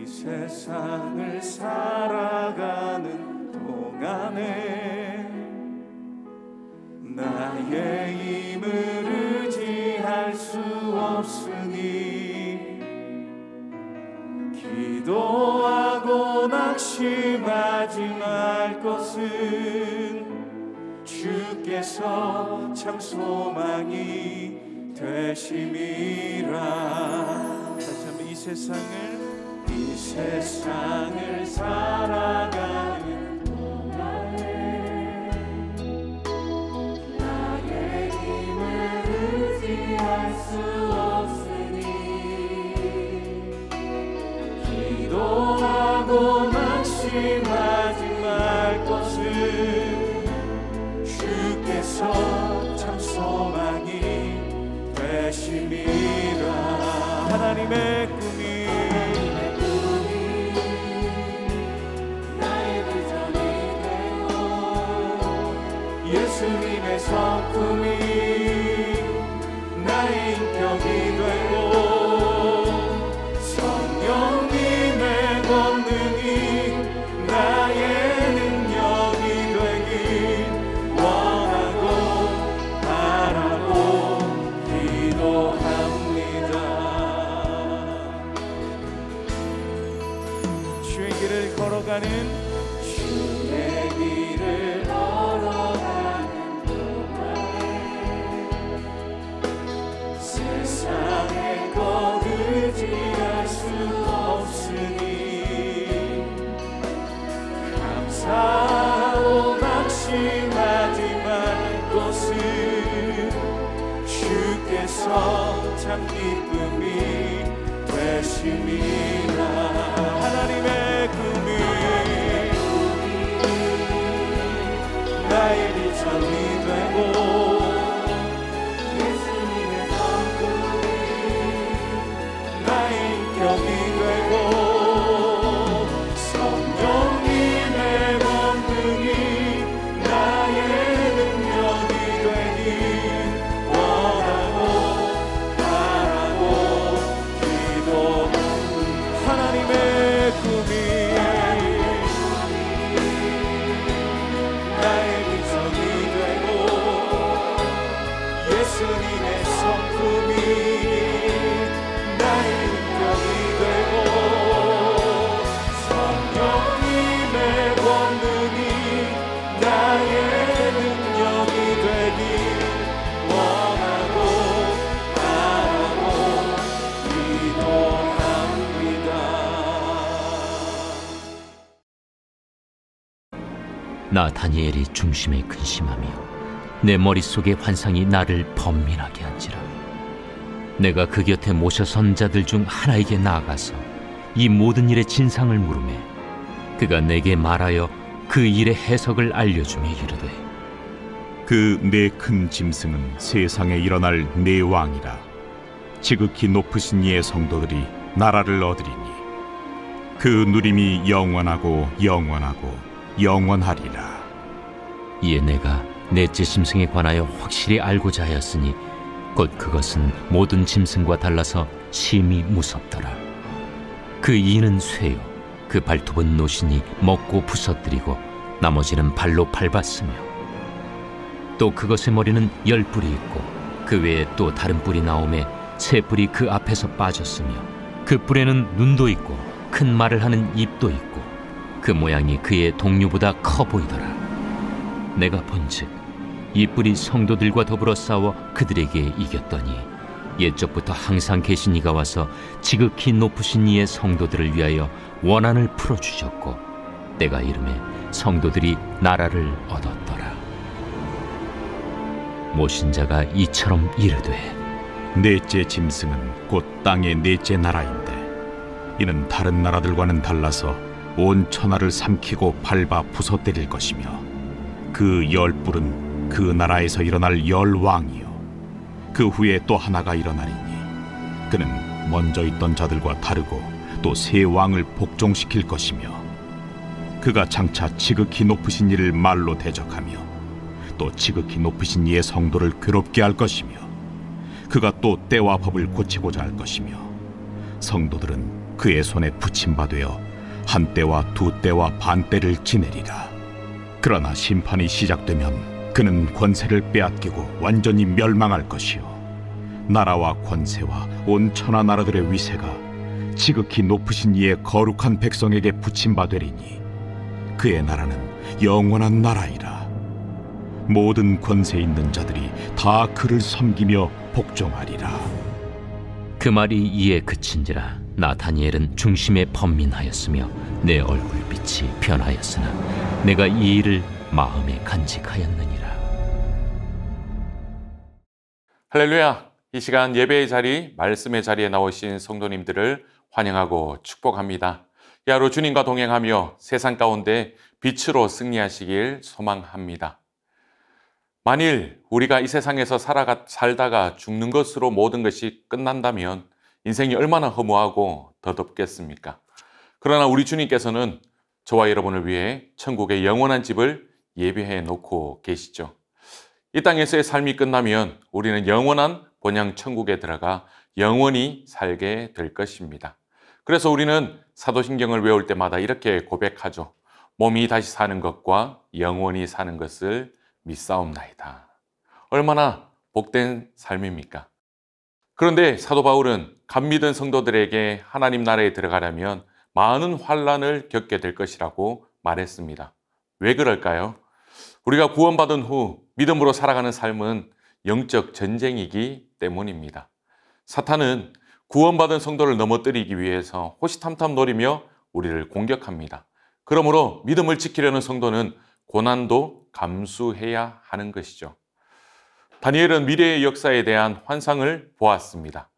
이 세상을 살아가는 동안에 나의 힘을 의지할 수 없으니 기도하고 낙심하지 말 것은 주께서 참 소망이 되심이라. 다시 한번 이 세상을 살아가는 동안에 나의 힘을 의지할 수 없으니 기도하고 낙심하지 말 것은 주께서 참 소망이 되심이라. 하나님의 꿈이 나의 비전이 되고 예수님의 성품이 나의 인격이 되고 성령님의 권능이 나의 능력이 되길 원하고 바라고 기도합니다. 주의 길을 걸어가는 동안에 세상의 것 의지할 수 없으니 감사하고 낙심하지 말 것은 주께서 참 기쁨이 되심이라. 하나님의 꿈이 나의 비전이 되고 예수님의 성품이 나의 인격이 되고 성령님의 권능이 나의 능력이 되길 원하고 바라고 기도합니다. 하나님의 꿈이 나의 비전이 되고 예수님의 성품이 나의 인격이 되고 성령님의 권능이 나의 능력이 되길 원하고 바라고 기도합니다. 나 다니엘이 중심에 근심하며 내 머릿속의 환상이 나를 번민하게 한지라. 내가 그 곁에 모셔선 자들 중 하나에게 나아가서 이 모든 일의 진상을 물으매 그가 내게 말하여 그 일의 해석을 알려주며 이르되 그 네 큰 짐승은 세상에 일어날 네 왕이라. 지극히 높으신 이의 성도들이 나라를 얻으리니 그 누림이 영원하고 영원하고 영원하리라. 이에 내가 넷째 짐승에 관하여 확실히 알고자 하였으니 곧 그것은 모든 짐승과 달라서 심히 무섭더라. 그 이는 쇠요 그 발톱은 노시니 먹고 부서뜨리고 나머지는 발로 밟았으며 또 그것의 머리는 10뿔이 있고 그 외에 또 다른 뿔이 나오매 3뿔이 그 앞에서 빠졌으며 그 뿔에는 눈도 있고 큰 말을 하는 입도 있고 그 모양이 그의 동류보다 커 보이더라. 내가 본즉 이 뿔이 성도들과 더불어 싸워 그들에게 이겼더니 옛적부터 항상 계신 이가 와서 지극히 높으신 이의 성도들을 위하여 원한을 풀어주셨고 때가 이르매 성도들이 나라를 얻었더라. 모신 자가 이처럼 이르되 넷째 짐승은 곧 땅의 넷째 나라인데 이는 다른 나라들과는 달라서 온 천하를 삼키고 밟아 부서뜨릴 것이며 그 10뿔은 그 나라에서 일어날 10왕이요 그 후에 또 하나가 일어나리니 그는 먼저 있던 자들과 다르고 또 새 왕을 복종시킬 것이며 그가 장차 지극히 높으신 이를 말로 대적하며 또 지극히 높으신 이의 성도를 괴롭게 할 것이며 그가 또 때와 법을 고치고자 할 것이며 성도들은 그의 손에 붙임바되어 한 때와 두 때와 반 때를 지내리라. 그러나 심판이 시작되면 그는 권세를 빼앗기고 완전히 멸망할 것이요 나라와 권세와 온 천하 나라들의 위세가 지극히 높으신 이의 거룩한 백성에게 붙임바되리니 그의 나라는 영원한 나라이라. 모든 권세 있는 자들이 다 그를 섬기며 복종하리라. 그 말이 이에 그친지라 나 다니엘은 중심에 번민하였으며 내 얼굴빛이 변하였으나 내가 이 일을 마음에 간직하였느니라. 할렐루야! 이 시간 예배의 자리, 말씀의 자리에 나오신 성도님들을 환영하고 축복합니다. 이 하루 주님과 동행하며 세상 가운데 빛으로 승리하시길 소망합니다. 만일 우리가 이 세상에서 살다가 죽는 것으로 모든 것이 끝난다면 인생이 얼마나 허무하고 더덥겠습니까? 그러나 우리 주님께서는 저와 여러분을 위해 천국의 영원한 집을 예비해 놓고 계시죠. 이 땅에서의 삶이 끝나면 우리는 영원한 본향 천국에 들어가 영원히 살게 될 것입니다. 그래서 우리는 사도신경을 외울 때마다 이렇게 고백하죠. 몸이 다시 사는 것과 영원히 사는 것을 믿사옵나이다. 얼마나 복된 삶입니까? 그런데 사도 바울은 감믿은 성도들에게 하나님 나라에 들어가려면 많은 환난을 겪게 될 것이라고 말했습니다. 왜 그럴까요? 우리가 구원받은 후 믿음으로 살아가는 삶은 영적 전쟁이기 때문입니다. 사탄은 구원받은 성도를 넘어뜨리기 위해서 호시탐탐 노리며 우리를 공격합니다. 그러므로 믿음을 지키려는 성도는 고난도 감수해야 하는 것이죠. 다니엘은 미래의 역사에 대한 환상을 보았습니다.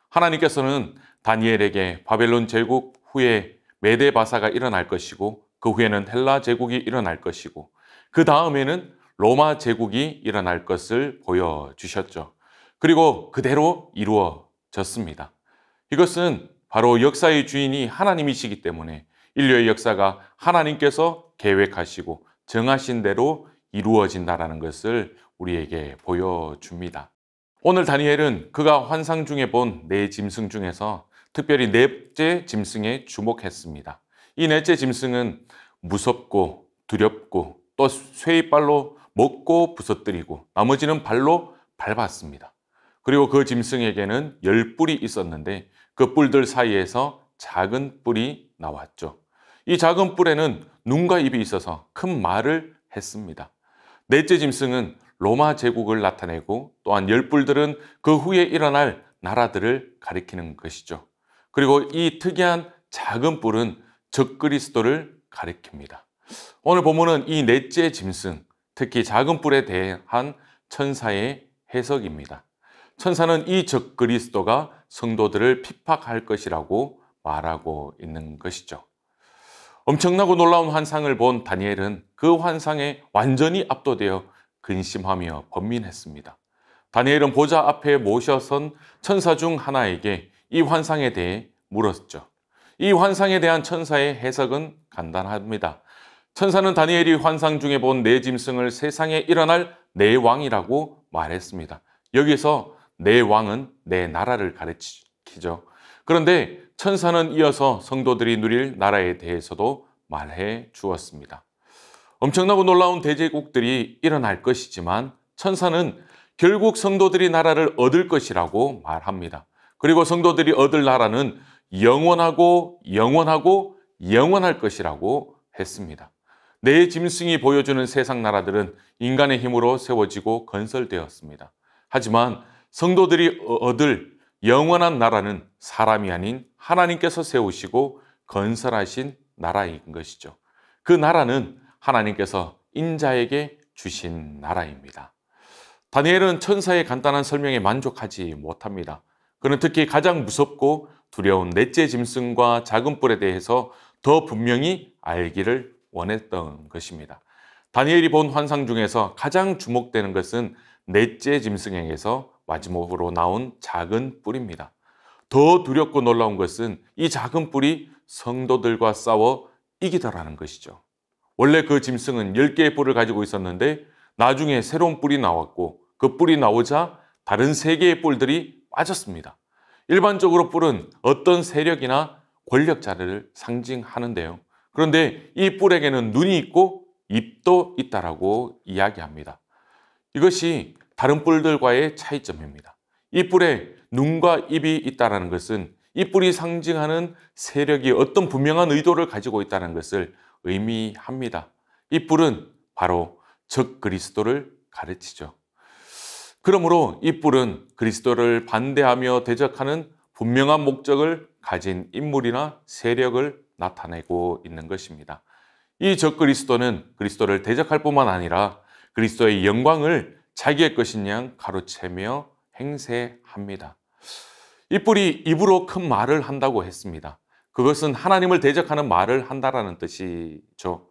하나님께서는 다니엘에게 바벨론 제국 후에 메데 바사가 일어날 것이고 그 후에는 헬라 제국이 일어날 것이고 그 다음에는 로마 제국이 일어날 것을 보여주셨죠. 그리고 그대로 이루어졌습니다. 이것은 바로 역사의 주인이 하나님이시기 때문에 인류의 역사가 하나님께서 계획하시고 정하신 대로 이루어진다는 것을 우리에게 보여줍니다. 오늘 다니엘은 그가 환상 중에 본 네 짐승 중에서 특별히 넷째 짐승에 주목했습니다. 이 넷째 짐승은 무섭고 두렵고 또 쇠의 발로 먹고 부서뜨리고 나머지는 발로 밟았습니다. 그리고 그 짐승에게는 10뿔이 있었는데 그 뿔들 사이에서 작은 뿔이 나왔죠. 이 작은 뿔에는 눈과 입이 있어서 큰 말을 했습니다. 넷째 짐승은 로마 제국을 나타내고 또한 10뿔들은 그 후에 일어날 나라들을 가리키는 것이죠. 그리고 이 특이한 작은 뿔은 적그리스도를 가리킵니다. 오늘 본문은 이 넷째 짐승, 특히 작은 뿔에 대한 천사의 해석입니다. 천사는 이 적그리스도가 성도들을 핍박할 것이라고 말하고 있는 것이죠. 엄청나고 놀라운 환상을 본 다니엘은 그 환상에 완전히 압도되어 근심하며 번민했습니다. 다니엘은 보좌 앞에 모셔선 천사 중 하나에게 이 환상에 대해 물었죠. 이 환상에 대한 천사의 해석은 간단합니다. 천사는 다니엘이 환상 중에 본 네 짐승을 세상에 일어날 네 왕이라고 말했습니다. 여기서 네 왕은 네 나라를 가리키죠. 그런데 천사는 이어서 성도들이 누릴 나라에 대해서도 말해 주었습니다. 엄청나고 놀라운 대제국들이 일어날 것이지만 천사는 결국 성도들이 나라를 얻을 것이라고 말합니다. 그리고 성도들이 얻을 나라는 영원하고 영원하고 영원할 것이라고 했습니다. 네 짐승이 보여주는 세상 나라들은 인간의 힘으로 세워지고 건설되었습니다. 하지만 성도들이 얻을 영원한 나라는 사람이 아닌 하나님께서 세우시고 건설하신 나라인 것이죠. 그 나라는 하나님께서 인자에게 주신 나라입니다. 다니엘은 천사의 간단한 설명에 만족하지 못합니다. 그는 특히 가장 무섭고 두려운 넷째 짐승과 작은 뿔에 대해서 더 분명히 알기를 원했던 것입니다. 다니엘이 본 환상 중에서 가장 주목되는 것은 넷째 짐승에게서 마지막으로 나온 작은 뿔입니다. 더 두렵고 놀라운 것은 이 작은 뿔이 성도들과 싸워 이기더라는 것이죠. 원래 그 짐승은 10개의 뿔을 가지고 있었는데 나중에 새로운 뿔이 나왔고 그 뿔이 나오자 다른 3개의 뿔들이 빠졌습니다. 일반적으로 뿔은 어떤 세력이나 권력자를 상징하는데요. 그런데 이 뿔에게는 눈이 있고 입도 있다라고 이야기합니다. 이것이 다른 뿔들과의 차이점입니다. 이 뿔에 눈과 입이 있다는 것은 이 뿔이 상징하는 세력이 어떤 분명한 의도를 가지고 있다는 것을 의미합니다. 이 뿔은 바로 적 그리스도를 가르치죠. 그러므로 이 뿔은 그리스도를 반대하며 대적하는 분명한 목적을 가진 인물이나 세력을 나타내고 있는 것입니다. 이 적 그리스도는 그리스도를 대적할 뿐만 아니라 그리스도의 영광을 자기의 것인 양 가로채며 행세합니다. 이 뿔이 입으로 큰 말을 한다고 했습니다. 그것은 하나님을 대적하는 말을 한다라는 뜻이죠.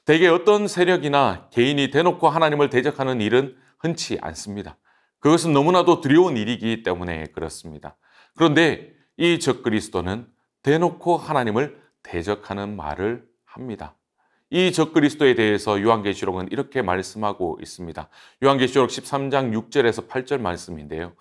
대개 어떤 세력이나 개인이 대놓고 하나님을 대적하는 일은 흔치 않습니다. 그것은 너무나도 두려운 일이기 때문에 그렇습니다. 그런데 이 적 그리스도는 대놓고 하나님을 대적하는 말을 합니다. 이 적 그리스도에 대해서 요한계시록은 이렇게 말씀하고 있습니다. 요한계시록 13장 6절에서 8절 말씀인데요.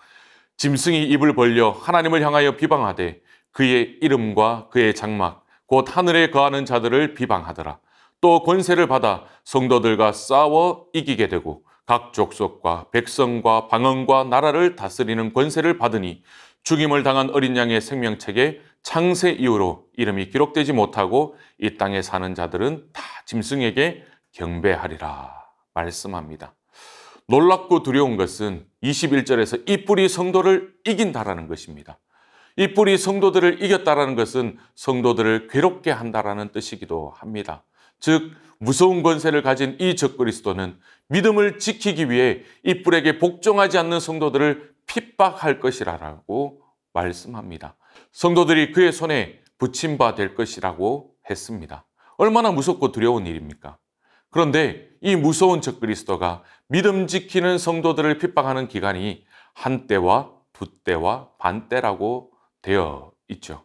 짐승이 입을 벌려 하나님을 향하여 비방하되 그의 이름과 그의 장막 곧 하늘에 거하는 자들을 비방하더라. 또 권세를 받아 성도들과 싸워 이기게 되고 각 족속과 백성과 방언과 나라를 다스리는 권세를 받으니 죽임을 당한 어린 양의 생명책에 창세 이후로 이름이 기록되지 못하고 이 땅에 사는 자들은 다 짐승에게 경배하리라 말씀합니다. 놀랍고 두려운 것은 21절에서 이 뿔이 성도를 이긴다라는 것입니다. 이 뿔이 성도들을 이겼다라는 것은 성도들을 괴롭게 한다라는 뜻이기도 합니다. 즉 무서운 권세를 가진 이 적 그리스도는 믿음을 지키기 위해 이 뿔에게 복종하지 않는 성도들을 핍박할 것이라고 말씀합니다. 성도들이 그의 손에 붙임 바 될 것이라고 했습니다. 얼마나 무섭고 두려운 일입니까? 그런데 이 무서운 적 그리스도가 믿음 지키는 성도들을 핍박하는 기간이 한때와 두때와 반때라고 되어 있죠.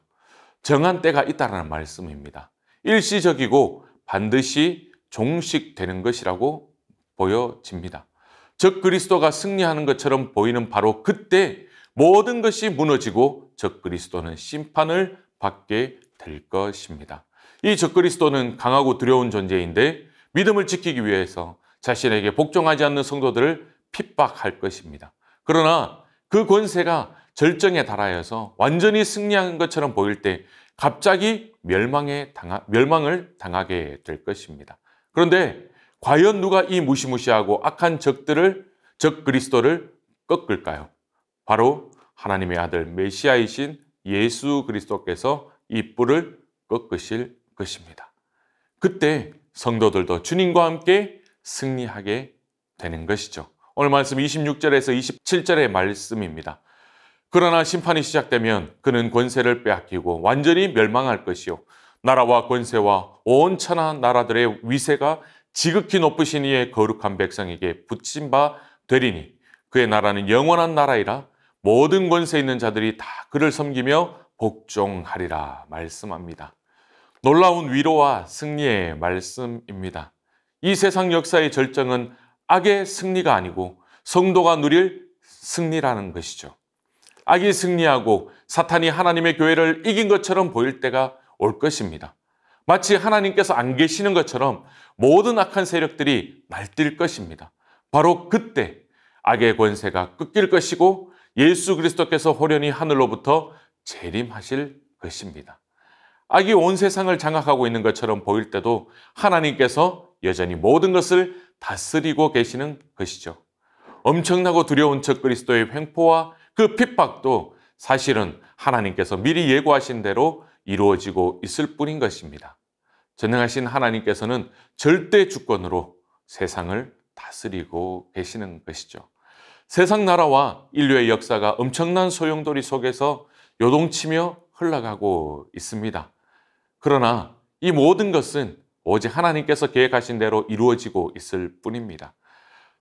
정한 때가 있다는 말씀입니다. 일시적이고 반드시 종식되는 것이라고 보여집니다. 적 그리스도가 승리하는 것처럼 보이는 바로 그때 모든 것이 무너지고 적 그리스도는 심판을 받게 될 것입니다. 이 적 그리스도는 강하고 두려운 존재인데 믿음을 지키기 위해서 자신에게 복종하지 않는 성도들을 핍박할 것입니다. 그러나 그 권세가 절정에 달하여서 완전히 승리한 것처럼 보일 때 갑자기 멸망을 당하게 될 것입니다. 그런데 과연 누가 이 무시무시하고 악한 적 그리스도를 꺾을까요? 바로 하나님의 아들 메시아이신 예수 그리스도께서 이 뿔을 꺾으실 것입니다. 그때 성도들도 주님과 함께 승리하게 되는 것이죠. 오늘 말씀 26절에서 27절의 말씀입니다. 그러나 심판이 시작되면 그는 권세를 빼앗기고 완전히 멸망할 것이요 나라와 권세와 온 천하 나라들의 위세가 지극히 높으신 이의 거룩한 백성에게 붙임 바 되리니 그의 나라는 영원한 나라이라 모든 권세 있는 자들이 다 그를 섬기며 복종하리라 말씀합니다. 놀라운 위로와 승리의 말씀입니다. 이 세상 역사의 절정은 악의 승리가 아니고 성도가 누릴 승리라는 것이죠. 악이 승리하고 사탄이 하나님의 교회를 이긴 것처럼 보일 때가 올 것입니다. 마치 하나님께서 안 계시는 것처럼 모든 악한 세력들이 날뛸 것입니다. 바로 그때 악의 권세가 꺾일 것이고 예수 그리스도께서 호련히 하늘로부터 재림하실 것입니다. 악이 온 세상을 장악하고 있는 것처럼 보일 때도 하나님께서 여전히 모든 것을 다스리고 계시는 것이죠. 엄청나고 두려운 적 그리스도의 횡포와 그 핍박도 사실은 하나님께서 미리 예고하신 대로 이루어지고 있을 뿐인 것입니다. 전능하신 하나님께서는 절대 주권으로 세상을 다스리고 계시는 것이죠. 세상 나라와 인류의 역사가 엄청난 소용돌이 속에서 요동치며 흘러가고 있습니다. 그러나 이 모든 것은 오직 하나님께서 계획하신 대로 이루어지고 있을 뿐입니다.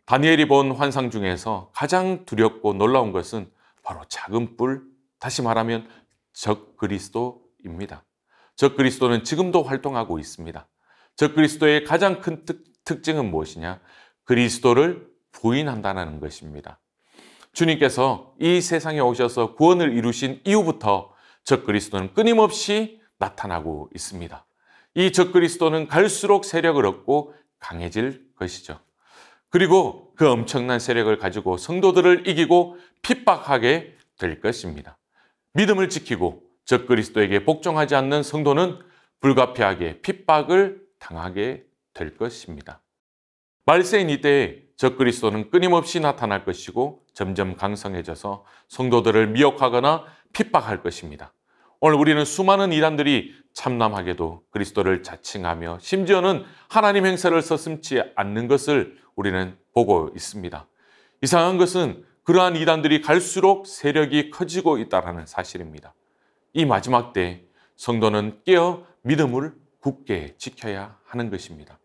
다니엘이 본 환상 중에서 가장 두렵고 놀라운 것은 바로 작은 뿔, 다시 말하면 적 그리스도입니다. 적 그리스도는 지금도 활동하고 있습니다. 적 그리스도의 가장 큰 특징은 무엇이냐? 그리스도를 부인한다는 것입니다. 주님께서 이 세상에 오셔서 구원을 이루신 이후부터 적 그리스도는 끊임없이 나타나고 있습니다. 이 적그리스도는 갈수록 세력을 얻고 강해질 것이죠. 그리고 그 엄청난 세력을 가지고 성도들을 이기고 핍박하게 될 것입니다. 믿음을 지키고 적그리스도에게 복종하지 않는 성도는 불가피하게 핍박을 당하게 될 것입니다. 말세인 이때에 적그리스도는 끊임없이 나타날 것이고 점점 강성해져서 성도들을 미혹하거나 핍박할 것입니다. 오늘 우리는 수많은 이단들이 참남하게도 그리스도를 자칭하며 심지어는 하나님 행사를 서슴지 않는 것을 우리는 보고 있습니다. 이상한 것은 그러한 이단들이 갈수록 세력이 커지고 있다는 사실입니다. 이 마지막 때 성도는 깨어 믿음을 굳게 지켜야 하는 것입니다.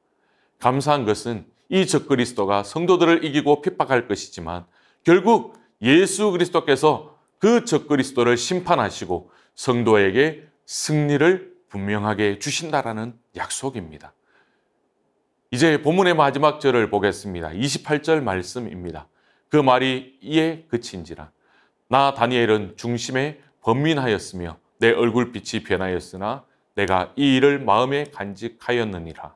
감사한 것은 이 적그리스도가 성도들을 이기고 핍박할 것이지만 결국 예수 그리스도께서 그 적그리스도를 심판하시고 성도에게 승리를 분명하게 주신다라는 약속입니다. 이제 본문의 마지막 절을 보겠습니다. 28절 말씀입니다. 그 말이 이에 그친지라. 나 다니엘은 중심에 번민하였으며 내 얼굴빛이 변하였으나 내가 이 일을 마음에 간직하였느니라.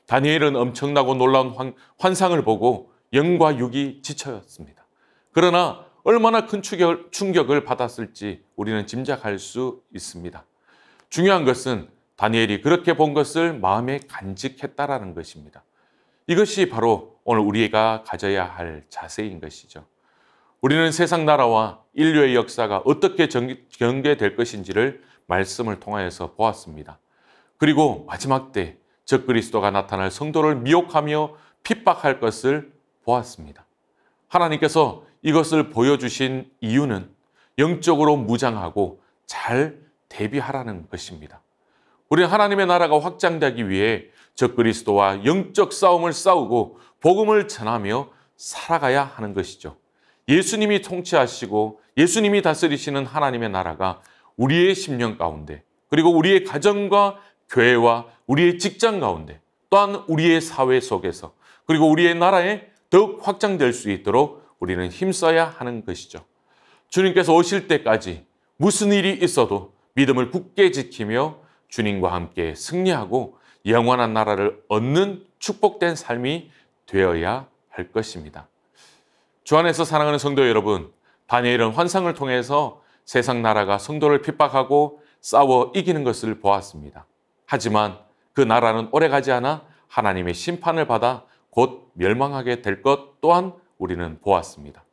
다니엘은 엄청나고 놀라운 환상을 보고 영과 육이 지쳐였습니다. 그러나 얼마나 큰 충격을 받았을지 우리는 짐작할 수 있습니다. 중요한 것은 다니엘이 그렇게 본 것을 마음에 간직했다라는 것입니다. 이것이 바로 오늘 우리가 가져야 할 자세인 것이죠. 우리는 세상 나라와 인류의 역사가 어떻게 전개될 것인지를 말씀을 통하여서 보았습니다. 그리고 마지막 때 적그리스도가 나타날 성도를 미혹하며 핍박할 것을 보았습니다. 하나님께서 이것을 보여주신 이유는 영적으로 무장하고 잘 대비하라는 것입니다. 우리는 하나님의 나라가 확장되기 위해 적그리스도와 영적 싸움을 싸우고 복음을 전하며 살아가야 하는 것이죠. 예수님이 통치하시고 예수님이 다스리시는 하나님의 나라가 우리의 심령 가운데, 그리고 우리의 가정과 교회와 우리의 직장 가운데, 또한 우리의 사회 속에서, 그리고 우리의 나라에 더욱 확장될 수 있도록 우리는 힘써야 하는 것이죠. 주님께서 오실 때까지 무슨 일이 있어도 믿음을 굳게 지키며 주님과 함께 승리하고 영원한 나라를 얻는 축복된 삶이 되어야 할 것입니다. 주 안에서 사랑하는 성도 여러분, 다니엘은 환상을 통해서 세상 나라가 성도를 핍박하고 싸워 이기는 것을 보았습니다. 하지만 그 나라는 오래가지 않아 하나님의 심판을 받아 곧 멸망하게 될 것 또한 우리는 보았습니다.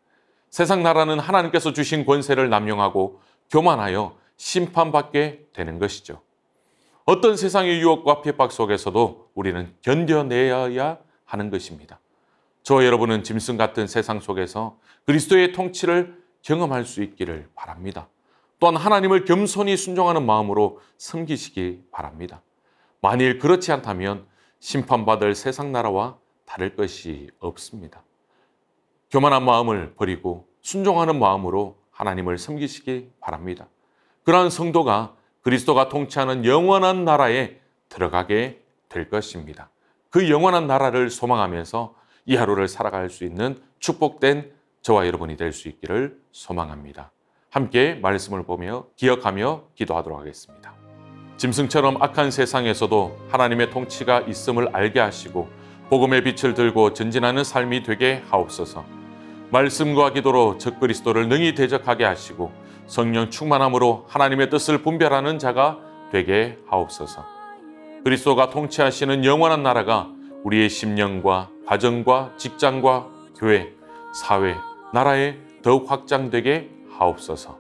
세상 나라는 하나님께서 주신 권세를 남용하고 교만하여 심판받게 되는 것이죠. 어떤 세상의 유혹과 핍박 속에서도 우리는 견뎌내야 하는 것입니다. 저와 여러분은 짐승 같은 세상 속에서 그리스도의 통치를 경험할 수 있기를 바랍니다. 또한 하나님을 겸손히 순종하는 마음으로 섬기시기 바랍니다. 만일 그렇지 않다면 심판받을 세상 나라와 다를 것이 없습니다. 교만한 마음을 버리고 순종하는 마음으로 하나님을 섬기시기 바랍니다. 그러한 성도가 그리스도가 통치하는 영원한 나라에 들어가게 될 것입니다. 그 영원한 나라를 소망하면서 이 하루를 살아갈 수 있는 축복된 저와 여러분이 될 수 있기를 소망합니다. 함께 말씀을 보며 기억하며 기도하도록 하겠습니다. 짐승처럼 악한 세상에서도 하나님의 통치가 있음을 알게 하시고 복음의 빛을 들고 전진하는 삶이 되게 하옵소서. 말씀과 기도로 적그리스도를 능히 대적하게 하시고 성령 충만함으로 하나님의 뜻을 분별하는 자가 되게 하옵소서. 그리스도가 통치하시는 영원한 나라가 우리의 심령과 가정과 직장과 교회, 사회, 나라에 더욱 확장되게 하옵소서.